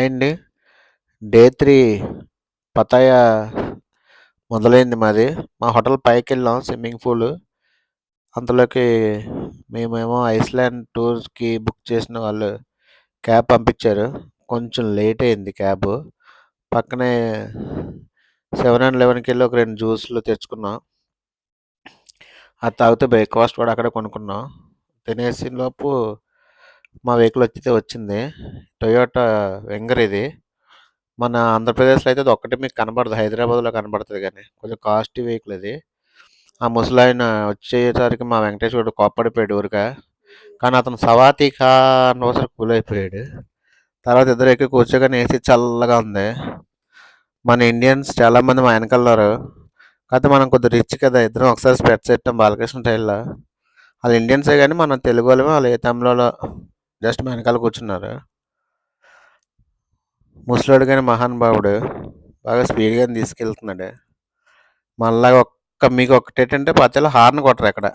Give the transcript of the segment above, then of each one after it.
అండి. డే 3 పతాయ మొదలైంది మాది. మా హోటల్ పైకెళ్ళాం స్విమ్మింగ్ పూలు. అంతలోకి మేమేమో ఐస్‌లాండ్ టూర్స్‌కి బుక్ చేసిన వాళ్ళు క్యాబ్ పంపించారు. కొంచెం లేట్ అయింది క్యాబు. పక్కనే 7-Elevenకెళ్ళి ఒక 2 జ్యూస్‌లు తెచ్చుకున్నాం. అది తాగితే బ్రేక్‌ఫాస్ట్ కూడా అక్కడే కొనుక్కున్నాం. తినేసేలోపు మా వెహికల్ వచ్చింది. టొయోటా వెంగర్ ఇది. మన ఆంధ్రప్రదేశ్‌లో అయితే అదొక్కటే మీకు కనపడదు. హైదరాబాద్‌లో కనపడతది గానీ. కొంచెం కాస్ట్‌లీ వెహికల్ ఇది. ఆ ముసలాయన వచ్చేసరికి మా వెంకటేశ్వరుడు కోప్పడిపోయాడు ఊరక. కానీ అతను సవాతీకా అన్నసరికి కూలయిపోయాడు. తర్వాత ఇద్దరు ఎక్కి కూర్చోగానే ఏసీ చల్లగా ఉంది. మన ఇండియన్స్ చాలామంది మా వెనకాలున్నారు. కాకపోతే మనం కొద్దిగా రిచ్ కదా! ఇద్దరం ఒకసారి స్పెట్స్ పెట్టాం బాలకృష్ణ స్టైల్‌లో. ఆళ్ళు ఇండియన్సే గానీ మనం తెలుగోళ్ళమే. ఆళ్ళు ఏ తమిళోళ్ళో జస్ట్ మా వెనకాల కూర్చున్నారు. ముసలోడు గాని మహానుభావుడు. బాగా స్పీడ్‌గానే తీసుకెళ్తున్నాడు. మనలాగా మీకు ఒకటేంటంటే పచ్చళ్ళు హార్న్ కొట్టరు ఎక్కడ.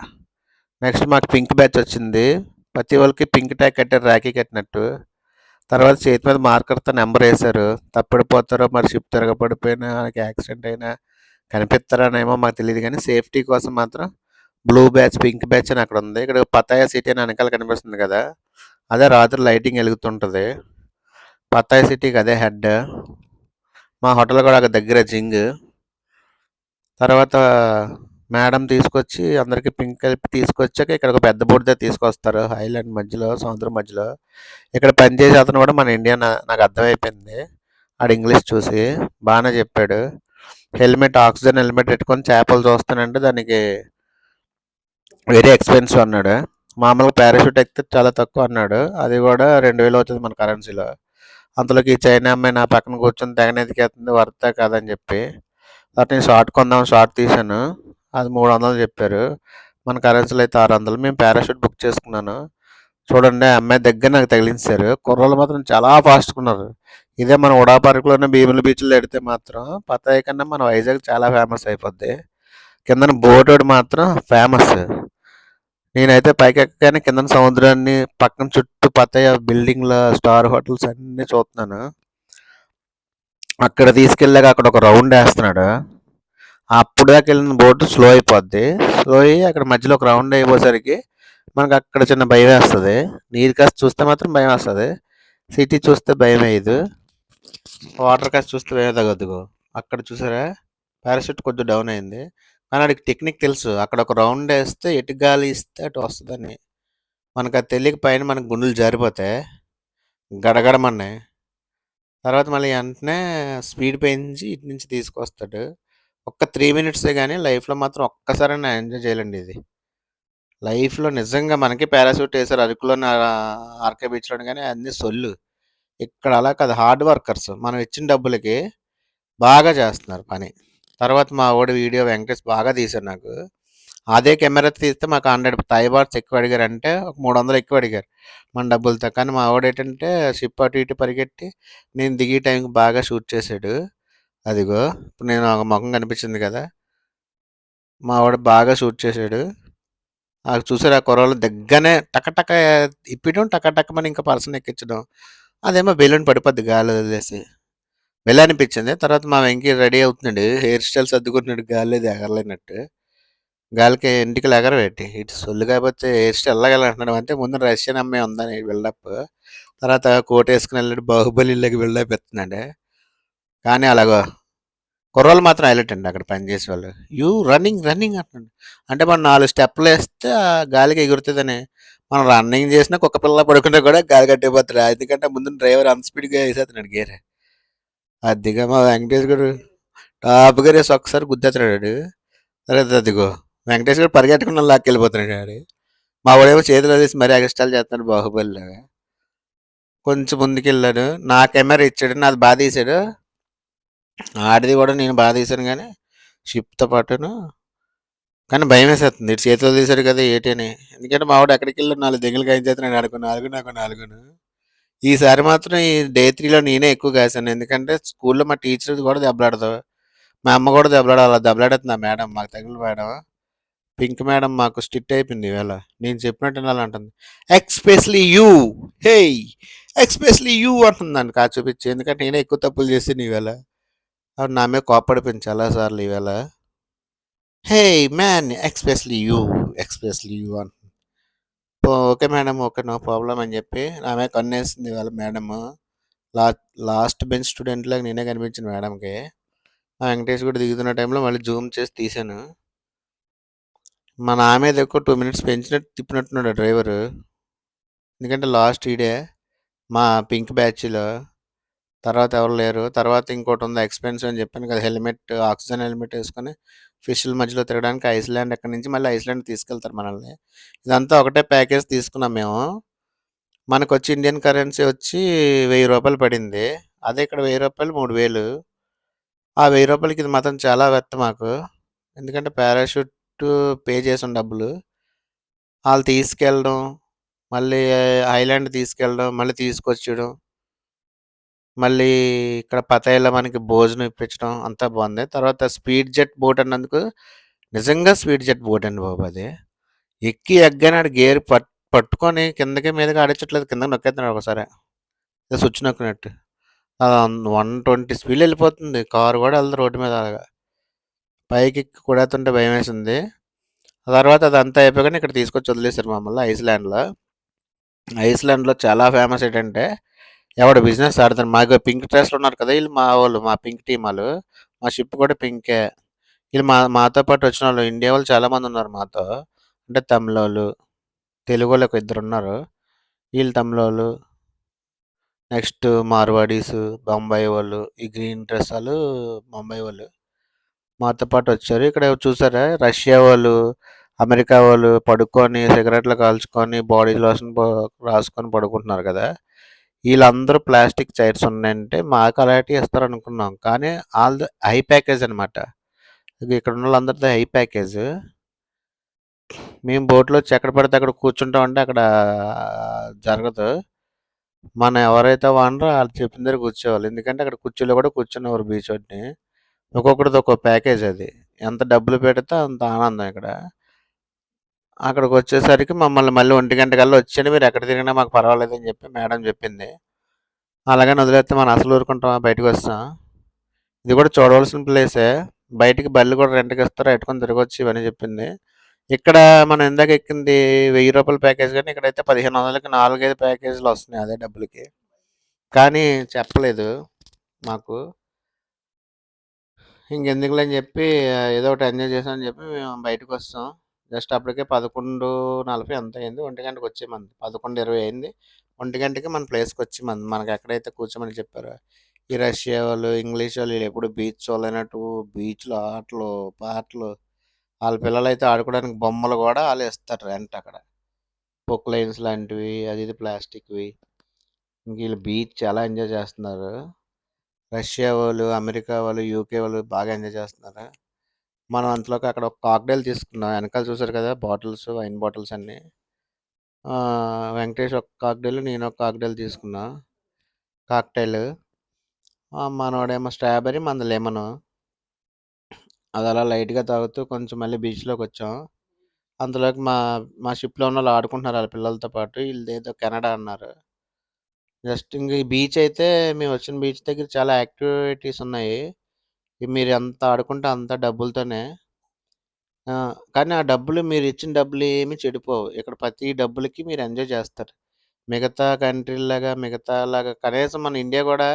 నెక్స్ట్ మాకు పింక్ బ్యాచ్ వచ్చింది. ప్రతి వాళ్ళకి పింక్ ట్యాగ్ కట్టారు రాఖీ కట్టినట్టు. తర్వాత చేతి మీద మార్కర్‌తో నెంబర్ వేశారు. తప్పిడిపోతారో మరి షిప్ తిరగబడిపోయినా ఆళ్ళకి యాక్సిడెంట్ అయినా కనిపిస్తారనేమో మాకు తెలీదు కానీ సేఫ్టీ కోసం మాత్రం బ్లూ బ్యాచ్, పింక్ బ్యాచ్ అని అక్కడ ఉంది. ఇక్కడ పతాయ సిటీ అని వెనకాల కనిపిస్తుంది కదా! అదే రాత్రి లైటింగ్ వెలుగుతుంటది. పతాయ సిటీకి అదే హెడ్. మా హోటల్ కూడా అక్కడ దగ్గర జింగ్. తర్వాత మేడం తీసుకొచ్చి అందరికి పింక్ కలిపి తీసుకొచ్చాక ఇక్కడ ఒక పెద్ద బోర్డు దగ్గర తీసుకొస్తారు ఐలాండ్ మధ్యలో సముద్రం మధ్యలో. ఇక్కడ పనిచేసే అతను కూడా మన ఇండియన్ నాకు అర్థమైపోయింది. ఆడు ఇంగ్లీష్ చూసి బాగానే చెప్పాడు. ఆక్సిజన్ హెల్మెట్ పెట్టుకొని చేపలు చూస్తానంటే దానికి వెరీ ఎక్స్పెన్సివ్ అన్నాడు. మామూలుగా పారాషూట్ ఎక్కితే చాలా తక్కువ అన్నాడు. అది కూడా 2000 అవుతుంది మన కరెన్సీలో. అంతలోకి ఈ చైనా అమ్మాయి నా పక్కన కూర్చొని తెగ ఎతికేస్తుంది వర్తా కాదని చెప్పి. తర్వాత నేను షార్ట్ కొందాం షార్ట్ తీశాను. అది 300 చెప్పారు. మన కరెన్సీలో అయితే 600. మేము పారాషూట్ బుక్ చేసుకున్నాను. చూడండి ఆ అమ్మాయి దగ్గర నాకు తగిలించారు. కుర్రోళ్ళు మాత్రం చాలా ఫాస్ట్గా ఉన్నారు. ఇదే మన ఉడా పార్కులోనే భీమిలి బీచ్లో ఎడితే మాత్రం పతాయి కన్నా మన వైజాగ్ చాలా ఫేమస్ అయిపోద్ది. కిందన బోటోడు మాత్రం ఫేమస్. నేనైతే పైకి ఎక్కగానే కిందన సముద్రాన్ని పక్కన చుట్టూ పతాయ బిల్డింగ్ల స్టార్ హోటల్స్ అన్నీ చూస్తున్నాను. అక్కడ తీసుకెళ్ళాక అక్కడ ఒక రౌండ్ వేస్తున్నాడు. అప్పుడు దాకా వెళ్ళిన బోటు స్లో అయిపోద్ది. స్లో అయ్యి అక్కడ మధ్యలో ఒక రౌండ్ అయిపోయేసరికి మనకు అక్కడ చిన్న భయం వేస్తుంది. నీరు కాస్త చూస్తే మాత్రం భయం వేస్తుంది. సిటీ చూస్తే భయం వేయదు. వాటర్ కాస్త చూస్తే భయం తగ్గదుగో. అక్కడ చూసారా పారాషూట్ కొంచెం డౌన్ అయింది. కానీ వాడికి టెక్నిక్ తెలుసు. అక్కడ ఒక రౌండ్ వేస్తే ఎటు గాలి ఇస్తే అటు వస్తుందని. మనకు అది తెలియక పైన మనకు గుండెలు జారిపోతాయి గడగడమన్నాయి. తర్వాత మళ్ళీ వెంటనే స్పీడ్ పెంచి ఇటు నుంచి తీసుకొస్తాడు. ఒక్క 3 మినిట్సే కానీ లైఫ్లో మాత్రం ఒక్కసారైనా ఎంజాయ్ చేయాలండి ఇది. లైఫ్లో నిజంగా మనకి పారాషూట్ వేసారు అరకులోని ఆర్కే బీచ్లో కానీ అన్ని సొల్లు. ఇక్కడ అలా కాదు హార్డ్ వర్కర్స్. మనం ఇచ్చిన డబ్బులకి బాగా చేస్తున్నారు పని. తర్వాత మా వాడు వీడియో వెంకటేష్ బాగా తీశారు నాకు. అదే కెమెరా తీస్తే మాకు 100 థాయ్ బాట్స్ ఎక్కువ అడిగారు. అంటే ఒక 300 ఎక్కువ అడిగారు మన డబ్బులతో. కానీ మా వాడు ఏంటంటే షిప్ అటు ఇటు పరిగెట్టి నేను దిగే టైంకి బాగా షూట్ చేశాడు. అదిగో ఇప్పుడు నేను ఒక ముఖం కనిపించింది కదా! మా వాడు బాగా షూట్ చేశాడు. చూసారా కుర్రోళ్ళు దగ్గరనే టకటక ఇప్పడం టకటకమని ఇంకా పర్సన్ ఎక్కించడం. అదేమో బెలూన్ పడిపోద్ది గాలి వదిలేసి. అనిపించింది. తర్వాత మా వెంకీ రెడీ అవుతున్నాడు. హెయిర్ స్టైల్ సర్దుకుంటున్నాడు గాలిలో ఎగరలేనట్టు. గాలికి ఎంటికలు ఎగరబెట్టి ఇటు సొల్లు కాకపోతే హెయిర్ స్టైల్ ఎలాగలంటున్నాడు అంటే ముందు రష్యన్ అమ్మాయి ఉందని బిల్డప్. తర్వాత కోట్ వేసుకుని వెళ్ళాడు బాహుబలిలాగా బిల్డప్ ఇస్తున్నాడు. కానీ అలాగో కుర్రోళ్ళు మాత్రం హైలైట్ అండి అక్కడ పనిచేసే వాళ్ళు. రన్నింగ్ రన్నింగ్ అంటున్నాడు. అంటే మనం 4 స్టెప్పులు వేస్తే ఆ గాలికి ఎగురుతుందని. మనం రన్నింగ్ చేసినా కుక్క పిల్ల పడుకుంటే కూడా గాలి కట్టిపోతాడు. ఎందుకంటే ముందు డ్రైవర్ అంత స్పీడ్గా వేసేస్తున్నాడు గేర్. అదిగా మా వెంకటేష్ గారు టాప్ గేర్ వేసి ఒకసారి గుద్దేస్తున్నాడు. తర్వాత అదిగో వెంకటేష్ గారు పరిగెట్టకుండా లాక్కెళ్ళిపోతున్నాడు ఆడు. మా వాడేమో చేతిలో తీసి మరీ ఎగస్టాల్ చేస్తున్నాడు బాహుబలిలాగా. కొంచెం ముందుకెళ్ళాడు. నా కెమెరా ఇచ్చాడు. నాది బాగా తీసాడు. ఆడిది కూడా నేను బాగా తీశాను కానీ షిప్తో పాటును. కానీ భయం వేసేస్తుంది. ఇటు చేతిలో తీశాడు కదా ఏటి అని. ఎందుకంటే మా వాడు ఎక్కడికి వెళ్ళి 4 దెంగులు కాయించేస్తున్నాడు అనుకో 4 నాకు 4. ఈసారి మాత్రం ఈ డే 3లో నేనే ఎక్కువ కాశాను. ఎందుకంటే స్కూల్లో మా టీచర్ కూడా దెబ్బలాడదు. మా అమ్మ కూడా దెబ్బలాడాలి. అలా దెబ్బలాడుతుంది ఆ మేడం మాకు తగిలిన మేడం. పింక్ మేడం మాకు స్ట్రిక్ట్ అయిపోయింది ఈవేళ. నేను చెప్పినట్టు వినాలంటుంది. Especially you. Hey! Especially you అంటుందండి కారు చూపించి. ఎందుకంటే నేనే ఎక్కువ తప్పులు చేశాను ఈవేళ. ఆవిడ నా మీద కోప్పడిపోయింది చాలా సార్లు ఈవేళ. Hey man! Especially you. Especially you okay madam. Okay. No problem అని చెప్పి నా మీద కన్నేసింది ఇవాళ మేడము. లా లాస్ట్ బెంచ్ స్టూడెంట్‌లాగా నేనే కనిపించాను మేడంకి. ఆ వెంకటేష్ కూడా దిగుతున్న టైంలో మళ్ళీ జూమ్ చేసి తీశాను. మా నా మీద ఎక్కువ 2 మినిట్స్ పెంచినట్టు తిప్పినట్టున్నాడు ఆ డ్రైవరు. ఎందుకంటే లాస్ట్ ఈడే మా పింక్ బ్యాచ్‌లో. తర్వాత ఎవరు లేరు. తర్వాత ఇంకోటుంది ఎక్స్‌పెన్సివ్ అని చెప్పాను కదా! హెల్మెట్, ఆక్సిజన్ హెల్మెట్ ఏసుకొని ఫిష్‌ల మధ్యలో తిరగడానికి ఐస్‌లాండ్ అక్కడి నుంచి మళ్ళీ ఐస్‌లాండ్ తీసుకెళ్తారు మనల్ని. ఇదంతా ఒకటే ప్యాకేజ్ తీసుకున్నాం మేము. మనకొచ్చి ఇండియన్ కరెన్సీ వచ్చి రూ. 1000 పడింది. అదే ఇక్కడ రూ. 1000 3000. ఆ రూ. 1000కి ఇది మాత్రం చాలా వర్త్ మాకు. ఎందుకంటే పారాషూట్ పే చేసాం డబ్బులు. ఆళ్ళు తీసుకెళ్ళడం, మళ్ళీ ఐలాండ్ తీసుకెళ్ళడం, మళ్ళీ తీసుకొచ్చేయడం. మళ్ళీ ఇక్కడ పతాయిలో మనకి భోజనం ఇప్పించడం అంతా బాగుంది. తర్వాత స్పీడ్ జెట్ బోట్ అన్నందుకు నిజంగా స్పీడ్ జెట్ బోట్ అండి బాబు అది. ఎక్కి ఎగ్గానే ఆడు గేర్ పట్టుకొని కిందకి మీదకి ఆడించట్లేదు. కిందకి నొక్కేస్తున్నాడు ఒకసారి. ఏదో స్విచ్ నొక్కినట్టు. 120 స్పీడ్‌లో వెళ్ళిపోతుంది. కారు కూడా వెళ్ళదు రోడ్డు మీద అలాగా. పైకెక్కి కొడేస్తుంటే భయమేసింది. ఆ తర్వాత అదంతా అయిపోగానే ఇక్కడ తీసుకొచ్చి వదిలేసారు మమ్మల్ని ఐస్‌లాండ్‌లో. ఐస్‌లాండ్‌లో చాలా ఫేమస్ ఏంటంటే ఎవడు బిజినెస్ ఆడతాడు. మాకు పింక్ డ్రెస్‌లో ఉన్నారు కదా! ఈళ్ళు మా వోళ్ళు. మా పింక్ టీమ్ ఆళ్ళు. మా షిప్ కూడా పింకే. ఈళ్ళు మాతో పాటు వచ్చినోళ్ళు ఇండియా వాళ్ళు చాలామంది ఉన్నారు మాతో. అంటే తమిళోళ్ళు, తెలుగోళ్ళు ఒక ఇద్దరున్నారు. ఈళ్ళు తమిళోళ్ళు, నెక్స్ట్ మార్వాడీసు, బొంబాయి వాళ్ళు, ఈ గ్రీన్ డ్రెస్ ఆళ్ళు బొంబాయి వాళ్ళు. మాతో పాటు వచ్చారు. ఇక్కడ చూసారా రష్యా వాళ్ళు, అమెరికా వాళ్ళు పడుకొని సిగరెట్లు కాల్చుకొని బాడీ లోషన్ రాసుకొని పడుకుంటున్నారు కదా! ఈళ్ళందరూ ప్లాస్టిక్ చైర్స్ ఉన్నాయంటే మాకు అలాంటివి ఇస్తారనుకున్నాం. కానీ ఆళ్ళది హై ప్యాకేజ్ అనమాట. ఇక్కడ ఉన్నోళ్ళందరిది హై ప్యాకేజ్. మేము బోట్‌లో వచ్చి ఎక్కడ పడితే అక్కడ కూర్చుంటామంటే అక్కడ జరగదు. మనం ఎవరైతే ఓనరో ఆళ్ళు చెప్పిన దగ్గర కూర్చోవాలి. ఎందుకంటే అక్కడ కుర్చీలో కూడా కూర్చునేవారు బీచ్ ఒడ్డుని. ఒక్కొక్కడిది ఒక్కో ప్యాకేజ్ అది. ఎంత డబ్బులు పెడితే అంత ఆనందం ఇక్కడ. అక్కడికొచ్చేసరికి మమ్మల్ని మళ్ళీ 1:00 వచ్చేయండి. మీరు ఎక్కడ తిరిగినా మాకు పర్వాలేదని చెప్పి మేడం చెప్పింది. అలాగని వదిలేస్తే మనం అసలు ఊరుకుంటామా? బయటకొస్తాం. ఇది కూడా చూడవలసిన ప్లేసే. బయటికి బళ్ళు కూడా రెంట్‌కిస్తారు. ఎట్టుకొని తిరగొచ్చు ఇవన్నీ చెప్పింది. ఇక్కడ మనం ఇందాక ఎక్కింది రూ. 1000 ప్యాకేజ్ గానీ ఇక్కడైతే 1500కి 4, 5 ప్యాకేజీలు వస్తున్నాయి అదే డబ్బులకి. కానీ చెప్పలేదు మాకు. ఇంకెందుకులే అని చెప్పి ఏదో ఒకటి ఎంజాయ్ చేసామని చెప్పి మేము బయటకొస్తాం. జస్ట్ అప్పటికే 11:40 ఎంతో అయింది. 1:00కి వచ్చేయమంది. 11:20 అయింది. 1:00కి మన ప్లేస్‌కొచ్చేయమంది. మనకెక్కడైతే కూర్చోమని చెప్పారో. ఈ రష్యా వాళ్ళు, ఇంగ్లీష్ వాళ్ళు ఈళ్ళెప్పుడు బీచ్ చూడలేనట్టు బీచ్‌లో ఆటలు, పాటలు ఆళ్ళ పిల్లలైతే ఆడుకోవడానికి బొమ్మలు గూడా ఆళ్ళే ఇస్తారు రెంట్ అక్కడ. పొక్లైన్స్ లాంటివి అది ఇది ప్లాస్టిక్‌వి. ఇంక ఈళ్ళు బీచ్ చాలా ఎంజాయ్ చేస్తున్నారు. రష్యా వాళ్ళు, అమెరికా వాళ్ళు, యూకే వాళ్ళు బాగా ఎంజాయ్ చేస్తున్నారు. మనం అంతలోకి అక్కడ ఒక కాక్టెయిల్ తీసుకున్నాం. ఎనకాల చూసారు కదా! బాటిల్స్, వైన్ బాటిల్స్ అన్నీ. వెంకటేష్ ఒక కాక్టెయిల్, నేను ఒక కాక్టెయిల్ తీసుకున్నా. కాక్టెయిల్. మనోడేమో స్ట్రాబెర్రీ, మనది లెమను. అది అలా లైట్‌గా తాగుతూ కొంచెం మళ్ళీ బీచ్‌లోకొచ్చాం. అంతలోకి మా మా షిప్‌లో ఉన్నోళ్ళు ఆడుకుంటున్నారు ఆళ్ళ పిల్లలతో పాటు. ఈళ్ళదేదో కెనడా అన్నారు. జస్ట్ ఇంక ఈ బీచ్ అయితే మేమొచ్చిన బీచ్ దగ్గర చాలా యాక్టివిటీస్ ఉన్నాయి. మీరు ఎంత ఆడుకుంటే అంత డబ్బులతోనే. ఆ! కానీ ఆ డబ్బులు మీరిచ్చిన డబ్బులేమి చెడిపోవు. ఇక్కడ ప్రతి డబ్బులకి మీరు ఎంజాయ్ చేస్తారు. మిగతా కంట్రీ‌ల్లాగా మిగతాలాగా కనీసం మన ఇండియా గూడా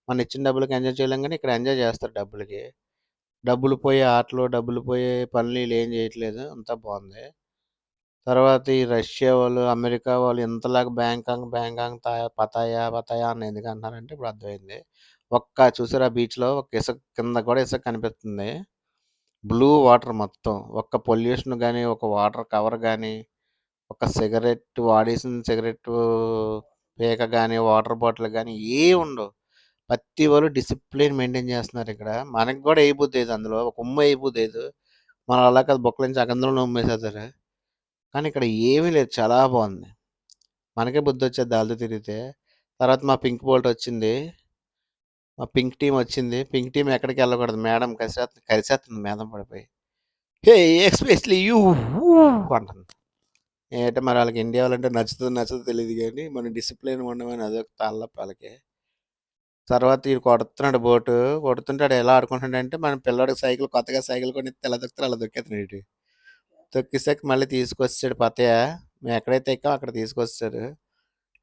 మనిచ్చిన డబ్బులకి ఎంజాయ్ చేయలేం గానీ, ఇక్కడ ఎంజాయ్ చేస్తారు డబ్బులకి. డబ్బులు పోయే ఆటలు, డబ్బులు పోయే పనులు ఈళ్ళేం చేయట్లేదు. అంతా బావుంది. తర్వాత ఈ రష్యా వాళ్ళు, అమెరికా వాళ్ళు ఇంతలాగా బ్యాంకాక్, బ్యాంకాక్, పతాయా, పతాయా అని ఎందుకంటున్నారంటే ఇప్పుడు అర్థమైంది. చూసారా బీచ్‌లో ఒక ఇసుక కింద కూడా ఇసుక కనిపిస్తుంది. బ్లూ వాటర్ మొత్తం. ఒక్క పొల్యూషన్ గాని, ఒక వాటర్ కవర్ గాని, ఒక సిగరెట్ వాడేసిన సిగరెట్టు పీక గాని, వాటర్ బాటిల్ గాని ఏయి ఉండవు. ప్రతి ఒళ్ళు డిసిప్లిన్ మెయింటైన్ చేస్తున్నారిక్కడ. మనకు గూడా ఎయబుద్దయ్యేది అందులో. ఒక ఉమ్ము ఎయబుద్దయ్యేది. మనం అలా కాదు బొక్కలోంచి అందులోనే ఉమ్మేసేత్తారు. కానీ ఇక్కడ ఏమీ లేదు. చాలా బావుంది. మనకే బుద్ధొచ్చేద్ది ఆళ్ళతో తిరిగితే. తర్వాత మా పింక్ బోల్ట్ వచ్చింది. మా పింక్ టీమ్ వచ్చింది. పింక్ టీమ్ ఎక్కడికి ఎళ్ళకూడదు. మేడం కరిసేస్తుంది మేదన పడిపోయి. హే ఎక్స్పెషలీ యూ అంటుంది. ఏంటంటే మరి వాళ్ళకి ఇండియా వాళ్ళంటే నచ్చుతుందో నచ్చదో తెలియదు కానీ మన డిసిప్లిన్ ఉండమని అదొక తలనొప్పి వాళ్ళకి. తర్వాత ఈడు కొడుతున్నాడు బోటు. కొడుతుంటే ఆడు ఎలా ఆడుకుంటున్నాడంటే మన పిల్లోడికి సైకిల్ కొత్తగా సైకిల్ కొనిస్తే ఎలా దొక్కుతాడు అలా దొక్కేస్తున్నాడు ఈడు. తొక్కిసాక మళ్ళీ తీసుకొచ్చాడు పతయ్య. మేము ఎక్కడైతే ఎక్కామో అక్కడ తీసుకొచ్చాడు.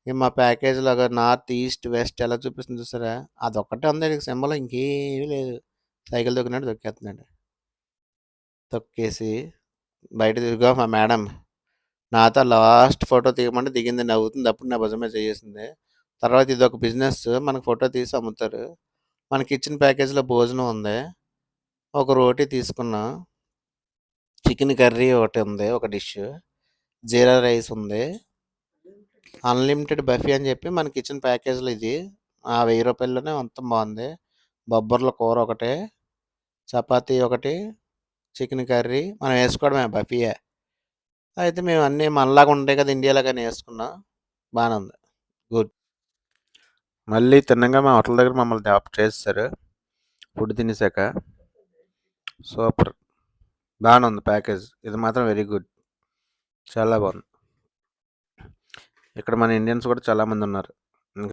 ఇక మా ప్యాకేజీలో నార్త్ ఈస్ట్ వెస్ట్ ఎలా చూపిస్తుంది చూసారా, అదొక్కటే ఉంది ఈడికి సింబల్, ఇంకేమీ లేదు. సైకిల్ దొక్కినట్టు దొక్కేస్తున్నాడు. తొక్కేసి బయట తిరిగా మా మేడం నాతో లాస్ట్ ఫోటో తీయమంటే దిగింది, నవ్వుతుంది. అప్పుడు నా భుజమే చేసింది. తర్వాత ఇది ఒక బిజినెస్, మనకు ఫోటో తీసి అమ్ముతారు. మనకి ఇచ్చిన ప్యాకేజీలో భోజనం ఉంది, ఒక రోటీ తీసుకున్నాం, చికెన్ కర్రీ ఒకటి ఉంది, ఒక డిష్, జీరా రైస్ ఉంది, అన్లిమిటెడ్ బఫీ అని చెప్పి మనకి ఇచ్చిన ప్యాకేజీలో ఇది. ఆ 1000 రూపాయల్లోనే మొత్తం బాగుంది. బొబ్బర్ల కూర ఒకటి, చపాతీ ఒకటి, చికెన్ కర్రీ మనం వేసుకోవడమే బఫీయే. అయితే మేము అన్నీ మనలాగా ఉంటాయి కదా ఇండియాలాగానే వేసుకున్నాం. బాగానే ఉంది, గుడ్. మళ్ళీ తిన్నగా మా హోటల్ దగ్గర మమ్మల్ని డ్రాప్ చేస్తారు. ఫుడ్ తినేసాక సూపర్, బాగానే ఉంది ప్యాకేజ్. ఇది మాత్రం వెరీ గుడ్, చాలా బాగుంది. ఇక్కడ మన ఇండియన్స్ కూడా చాలామంది ఉన్నారు.